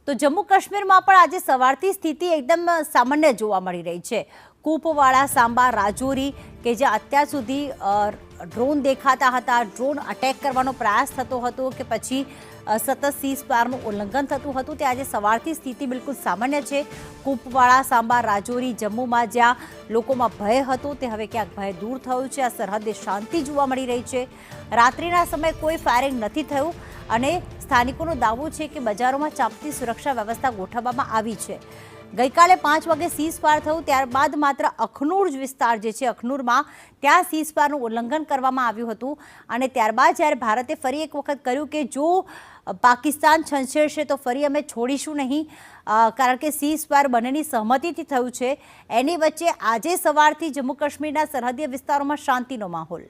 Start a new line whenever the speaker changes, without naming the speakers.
તો જમ્મુ કાશ્મીરમાં પણ આજે સવારથી સ્થિતિ એકદમ સામાન્ય જોવા મળી રહી છે। કુપવાડા, સાંબા, રાજૌરી કે જે અત્યાર સુધી ડ્રોન દેખાતા હતા, ડ્રોન અટેક કરવાનો પ્રયાસ થતો હતો કે પછી સતત સીઝફાયરનું ઉલ્લંઘન થતું હતું, તે આજે સવારથી સ્થિતિ બિલકુલ સામાન્ય છે। કુપવાડા, સાંબા, રાજૌરી, જમ્મુમાં જ્યાં લોકોમાં ભય હતો તે હવે ક્યાંક ભય દૂર થયું છે। આ સરહદે શાંતિ જોવા મળી રહી છે। રાત્રિના સમયે કોઈ ફાયરિંગ નથી થયું અને સ્થાનિકોનો દાવો છે કે બજારોમાં ચાંપતી સુરક્ષા વ્યવસ્થા ગોઠવવામાં આવી છે। ગઈકાલે 5 વાગે સીઝફાયર થયું, ત્યારબાદ માત્ર અખનૂર વિસ્તાર જે છે અખનૂરમાં ત્યાં સીઝફાયરનું ઉલ્લંઘન કરવામાં આવ્યું હતું અને ત્યારબાદ જ્યારે ભારતે ફરી એક વખત કહ્યું કે જો પાકિસ્તાન છંછેડશે તો ફરી અમે છોડીશું નહીં, કારણ કે સીઝફાયર બંનેની સહમતિથી થયું છે। એની વચ્ચે આજે સવારથી જમ્મુ કાશ્મીરના સરહદીય વિસ્તારોમાં શાંતિનો માહોલ।